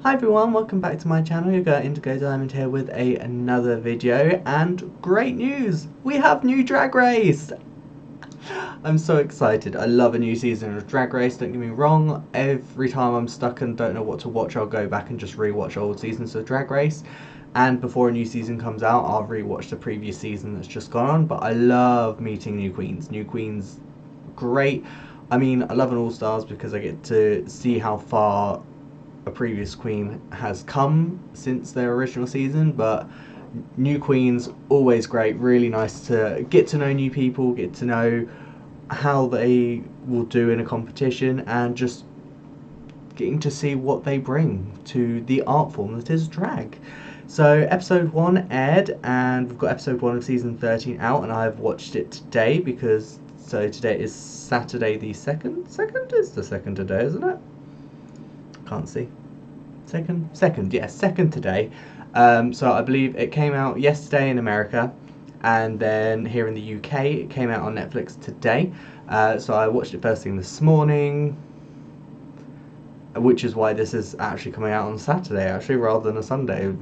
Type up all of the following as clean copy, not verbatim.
Hi everyone, welcome back to my channel. Your girl Indigo Diamond here with another video, and great news! We have new Drag Race! I'm so excited. I love a new season of Drag Race, don't get me wrong. Every time I'm stuck and don't know what to watch, I'll go back and just rewatch old seasons of Drag Race. And before a new season comes out, I'll rewatch the previous season that's just gone on. But I love meeting new queens. New queens, great. I mean, I love an All-Stars because I get to see how far a previous queen has come since their original season, but new queens, always great. Really nice to get to know new people, get to know how they will do in a competition, and just getting to see what they bring to the art form that is drag. So episode 1 aired, and we've got episode 1 of season 13 out, and I've watched it today because, so today is Saturday the 2nd? Second is the 2nd today, isn't it? Can't see. Second, yes, 2nd today. So I believe it came out yesterday in America, and then here in the UK it came out on Netflix today. So I watched it first thing this morning, which is why this is actually coming out on Saturday, actually, rather than a Sunday.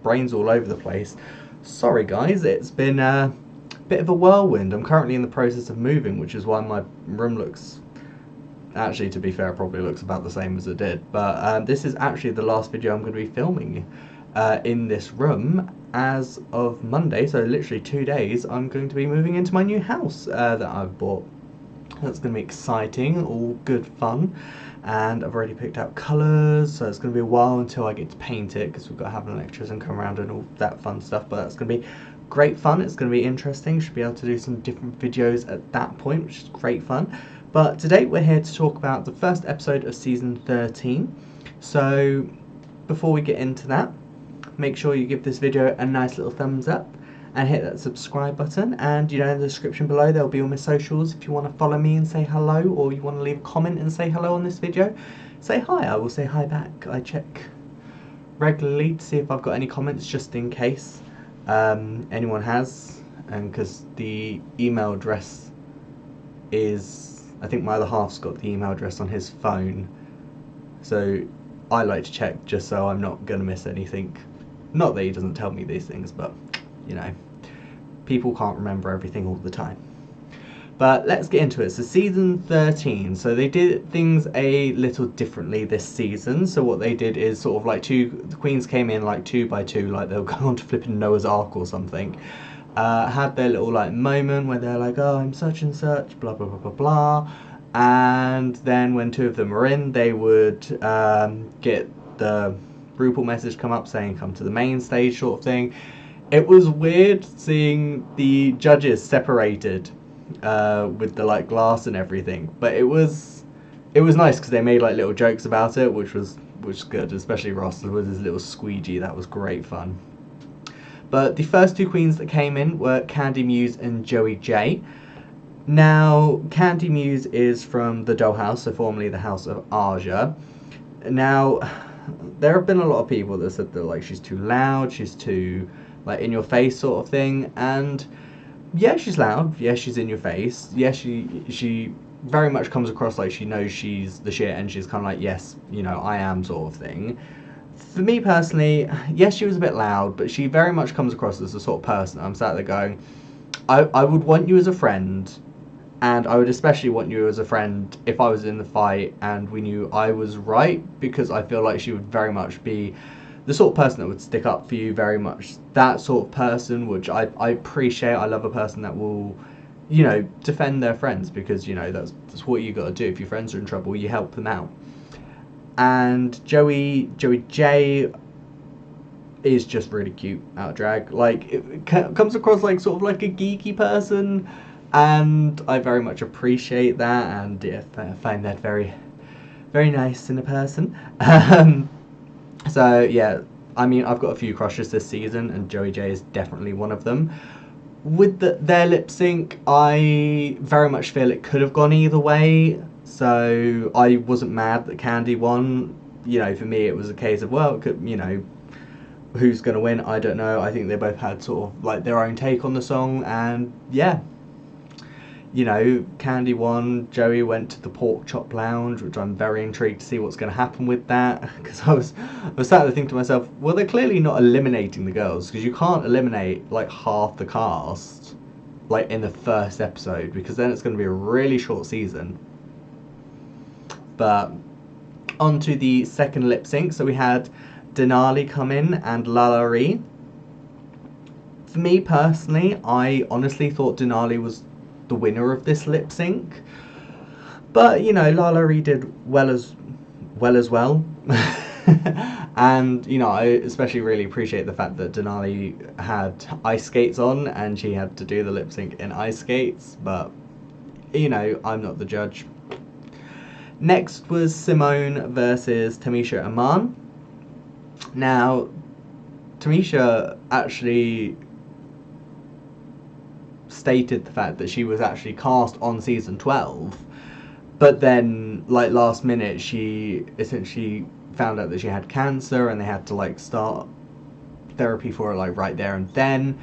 Brains all over the place. Sorry guys, it's been a bit of a whirlwind. I'm currently in the process of moving, which is why my room looks... Actually, to be fair, it probably looks about the same as it did. But this is actually the last video I'm going to be filming in this room as of Monday. So literally 2 days, I'm going to be moving into my new house that I've bought. That's going to be exciting, all good fun. And I've already picked out colours, so it's going to be a while until I get to paint it, because we've got to have an electrician come around and all that fun stuff. But that's going to be great fun. It's going to be interesting. Should be able to do some different videos at that point, which is great fun. But today we're here to talk about the first episode of season 13. So before we get into that, make sure you give this video a nice little thumbs up and hit that subscribe button. And in the description below there'll be all my socials if you want to follow me and say hello, or you want to leave a comment and say hello on this video. Say hi, I will say hi back. I check regularly to see if I've got any comments, just in case anyone has, and because the email address is... I think my other half's got the email address on his phone, so I like to check just so I'm not going to miss anything. Not that he doesn't tell me these things, but, people can't remember everything all the time. But let's get into it. So season 13, so they did things a little differently this season. So what they did is sort of like the queens came in like 2 by 2, like they were going on to flipping Noah's Ark or something. Had their little like moment where they're like, oh, I'm such and such, blah blah blah blah blah, and then when 2 of them were in, they would get the RuPaul message come up saying come to the main stage sort of thing. It was weird seeing the judges separated with the like glass and everything, but it was nice because they made like little jokes about it, which was good, especially Ross with his little squeegee. That was great fun. But the first 2 queens that came in were Candy Muse and Joey J. Now, Candy Muse is from the Dollhouse, so formerly the House of Aja. Now, there have been a lot of people that said that like she's too loud, she's too like in your face sort of thing, and yeah, she's loud, yeah, she's in your face, yeah, she very much comes across like she knows she's the shit, and she's kind of like, yes, I am sort of thing. For me personally, yes, she was a bit loud, but she very much comes across as the sort of person I'm sat there going, I would want you as a friend, and I would especially want you as a friend if I was in the fight and we knew I was right, because I feel like she would very much be the sort of person that would stick up for you, very much that sort of person, which I appreciate. I love a person that will, defend their friends, because, that's what you got to do. If your friends are in trouble, you help them out. And Joey J is just really cute out of drag. Like, it comes across like sort of like a geeky person, and I very much appreciate that, and yeah, I find that very, very nice in a person. So yeah, I mean, I've got a few crushes this season, and Joey J is definitely one of them. With their lip sync, I very much feel it could have gone either way. So I wasn't mad that Candy won. For me it was a case of, well, who's going to win? I don't know. I think they both had sort of like their own take on the song, and yeah, you know, Candy won, Joey went to the pork chop lounge, which I'm very intrigued to see what's going to happen with that, because I was sat there thinking to myself, well, they're clearly not eliminating the girls, because you can't eliminate like half the cast like in the first episode, because then it's going to be a really short season. But on to the second lip sync. So we had Denali come in and Lalaurie. For me personally, I honestly thought Denali was the winner of this lip sync, but you know, Lalaurie did well as well. And you know, I especially really appreciate the fact that Denali had ice skates on and she had to do the lip sync in ice skates, but you know, I'm not the judge. Next was Simone versus Tamisha Amman. Now, Tamisha actually stated the fact that she was actually cast on season 12, but then like last minute she essentially found out that she had cancer and they had to like start therapy for her like right there and then,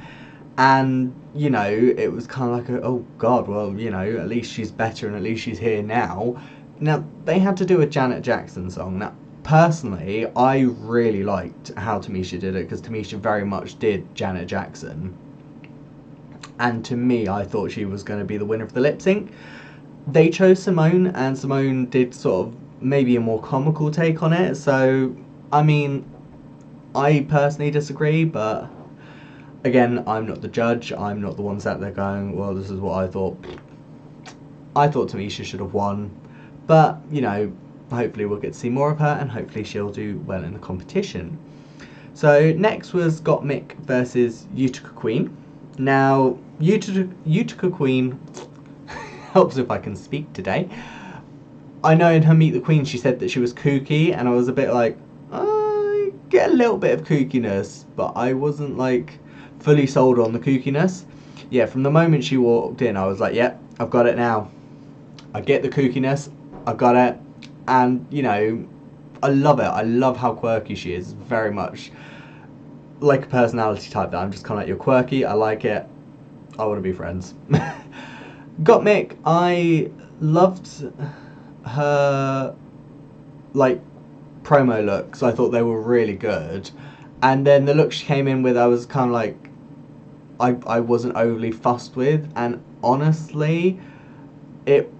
and you know, it was kind of like oh god, well, you know, at least she's better and at least she's here now. Now they had to do a Janet Jackson song. Now personally, I really liked how Tamisha did it, because Tamisha very much did Janet Jackson, and to me, I thought she was going to be the winner of the lip sync. They chose Simone, and Simone did sort of maybe a more comical take on it. So, I mean, I personally disagree, but again, I'm not the judge. I'm not the one sat there going, well, this is what I thought. I thought Tamisha should have won, but, you know, hopefully we'll get to see more of her, and hopefully she'll do well in the competition. So, next was Got Mick versus Utica Queen. Now, Utica Queen helps if I can speak today. I know in her Meet the Queen she said that she was kooky, and I was a bit like, I get a little bit of kookiness, but I wasn't like fully sold on the kookiness. Yeah, from the moment she walked in, I was like, yep, I've got it now. I get the kookiness, I've got it, and you know, I love it. I love how quirky she is. Very much like a personality type that I'm just kind of like, you're quirky, I like it, I want to be friends. Got Mick, I loved her like promo looks. I thought they were really good, and then the look she came in with, I was kind of like, I wasn't overly fussed with, and honestly, it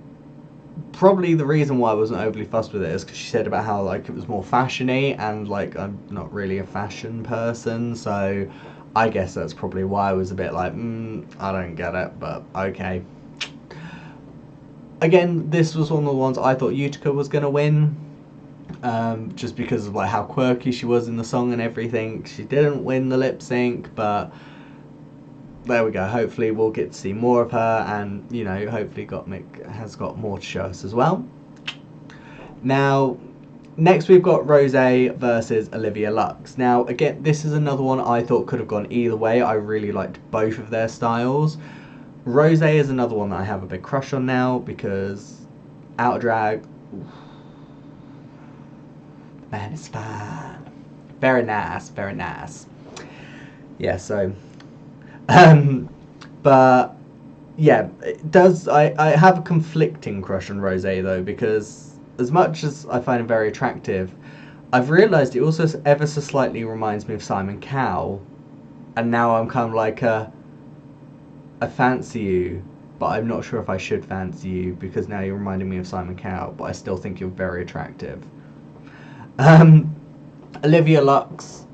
probably the reason why I wasn't overly fussed with it is because she said about how like it was more fashiony, and like I'm not really a fashion person, so I guess that's probably why I was a bit like, I don't get it, but okay. Again, this was one of the ones I thought Utica was going to win, just because of like how quirky she was in the song and everything. She didn't win the lip sync, but there we go. Hopefully we'll get to see more of her, and you know, hopefully Mick has got more to show us as well. Now, next we've got Rose versus Olivia Lux. Now, again, this is another one I thought could have gone either way. I really liked both of their styles. Rose is another one that I have a big crush on now, because Out of Drag, man, it's fun. Very nice, very nice. Yeah, so, but yeah, it does. I have a conflicting crush on Rose though, because as much as I find him very attractive, I've realised he also ever so slightly reminds me of Simon Cowell, and now I'm kind of like I fancy you, but I'm not sure if I should fancy you, because now you're reminding me of Simon Cowell, but I still think you're very attractive. Olivia Lux,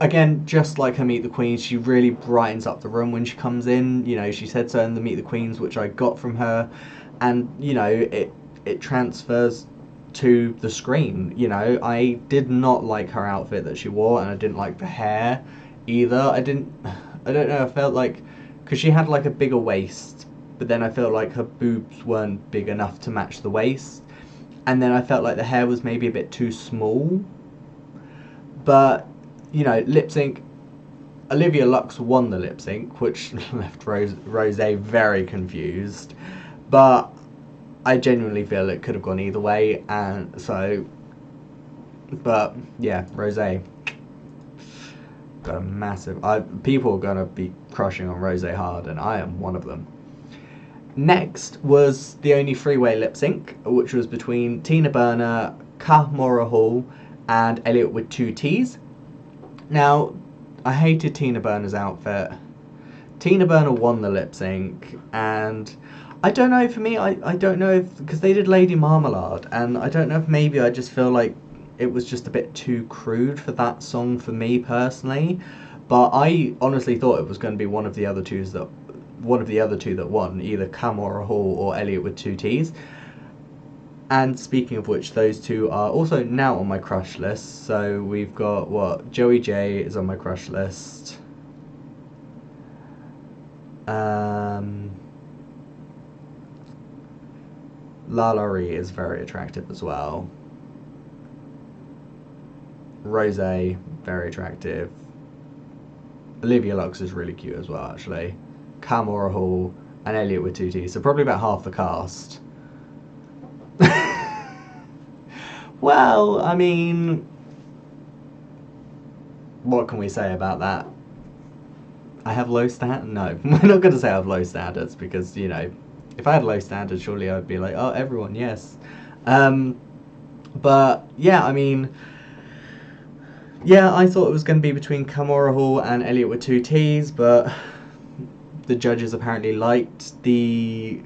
again, just like her Meet the Queens, she really brightens up the room when she comes in. You know, she said so in the Meet the Queens, which I got from her, and you know, it transfers to the screen. You know, I did not like her outfit that she wore, and I didn't like the hair either. I don't know, I felt like, because she had like a bigger waist, but then I felt like her boobs weren't big enough to match the waist, and then I felt like the hair was maybe a bit too small. But you know, lip sync, Olivia Lux won the lip sync, which left Rose very confused, but I genuinely feel it could have gone either way, and so, but yeah, Rose got a massive, people are gonna be crushing on Rose hard, and I am one of them. Next was the only three-way lip sync, which was between Tina Burner, Kamora Hall, and Elliot with two T's. Now, I hated Tina Burner's outfit. Tina Burner won the lip sync, and I don't know, for me, I don't know if, because they did Lady Marmalade, and I don't know if maybe I just feel like it was just a bit too crude for that song for me personally, but I honestly thought it was going to be one of the other two that won, either Kamora Hall or Elliot with two T's. And speaking of which, those two are also now on my crush list. So we've got, Joey J is on my crush list. Lalaurie is very attractive as well. Rose, very attractive. Olivia Lux is really cute as well, actually. Kamora Hall and Elliot with two T's. So probably about half the cast. Well, I mean, what can we say about that? I have low standards? No, we're not going to say I have low standards, because, you know, if I had low standards, surely I'd be like, oh, everyone, yes. But, yeah, I mean, yeah, I thought it was going to be between Kamora Hall and Elliot with two T's, but the judges apparently liked the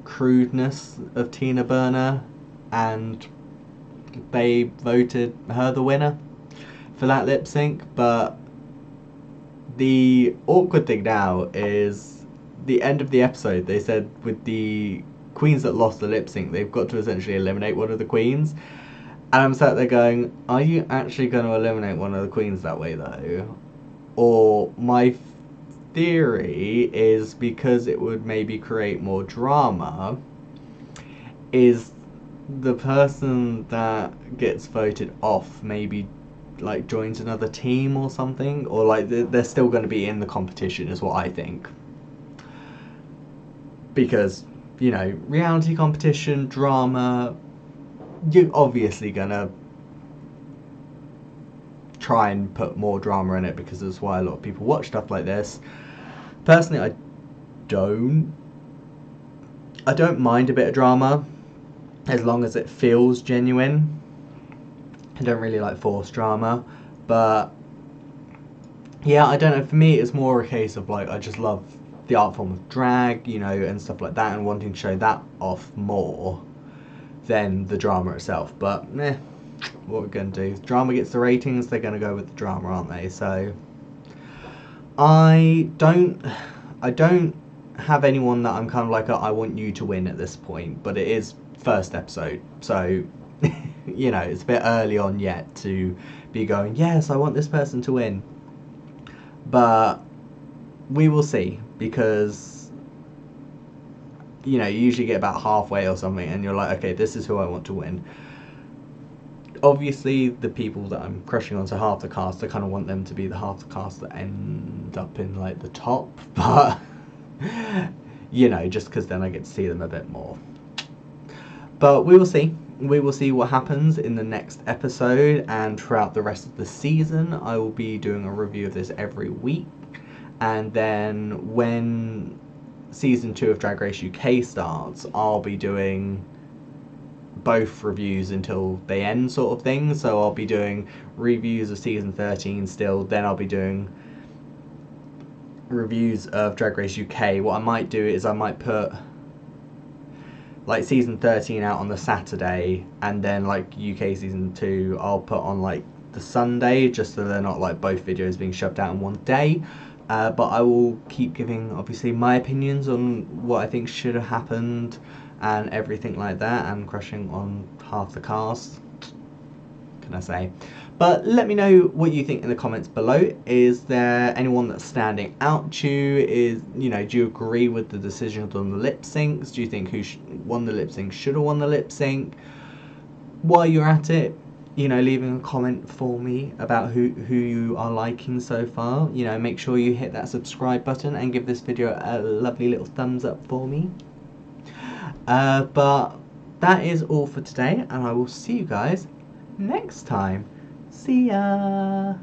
crudeness of Tina Burner, and they voted her the winner for that lip sync. But the awkward thing now is the end of the episode, they said with the queens that lost the lip sync, they've got to essentially eliminate one of the queens. And I'm sat there going, are you actually going to eliminate one of the queens that way though? Or my theory is, because it would maybe create more drama, is the person that gets voted off maybe like joins another team or something, or like they're still going to be in the competition, is what I think. Because, you know, reality competition, drama, you're obviously gonna try and put more drama in it, because that's why a lot of people watch stuff like this. Personally, I don't mind a bit of drama, as long as it feels genuine. I don't really like forced drama, but yeah, I don't know, for me it's more a case of like, I just love the art form of drag, you know, and stuff like that, and wanting to show that off more than the drama itself. But what we're going to do, drama gets the ratings, they're going to go with the drama, aren't they? So I don't have anyone that I'm kind of like, I want you to win at this point, but it is first episode, so you know, it's a bit early on yet to be going, yes, I want this person to win. But we will see, because, you know, you usually get about halfway or something and you're like, okay, this is who I want to win. Obviously, the people that I'm crushing on, so half the cast, I kind of want them to be the half the cast that end up in like the top, but you know, just because then I get to see them a bit more. But we will see. We will see what happens in the next episode, and throughout the rest of the season I will be doing a review of this every week. And then when season 2 of Drag Race UK starts, I'll be doing both reviews until they end, sort of thing. So I'll be doing reviews of season 13 still, then I'll be doing reviews of Drag Race UK. What I might do is I might put like season 13 out on the Saturday, and then like UK season 2 I'll put on like the Sunday, just so they're not like both videos being shoved out in one day. But I will keep giving obviously my opinions on what I think should have happened and everything like that, and crushing on half the cast, can I say. But let me know what you think in the comments below. Is there anyone that's standing out to you? You know, do you agree with the decisions on the lip syncs? Do you think who won the lip sync should have won the lip sync? While you're at it, you know, leaving a comment for me about who you are liking so far. You know, make sure you hit that subscribe button and give this video a lovely little thumbs up for me. But that is all for today, and I will see you guys next time. See ya!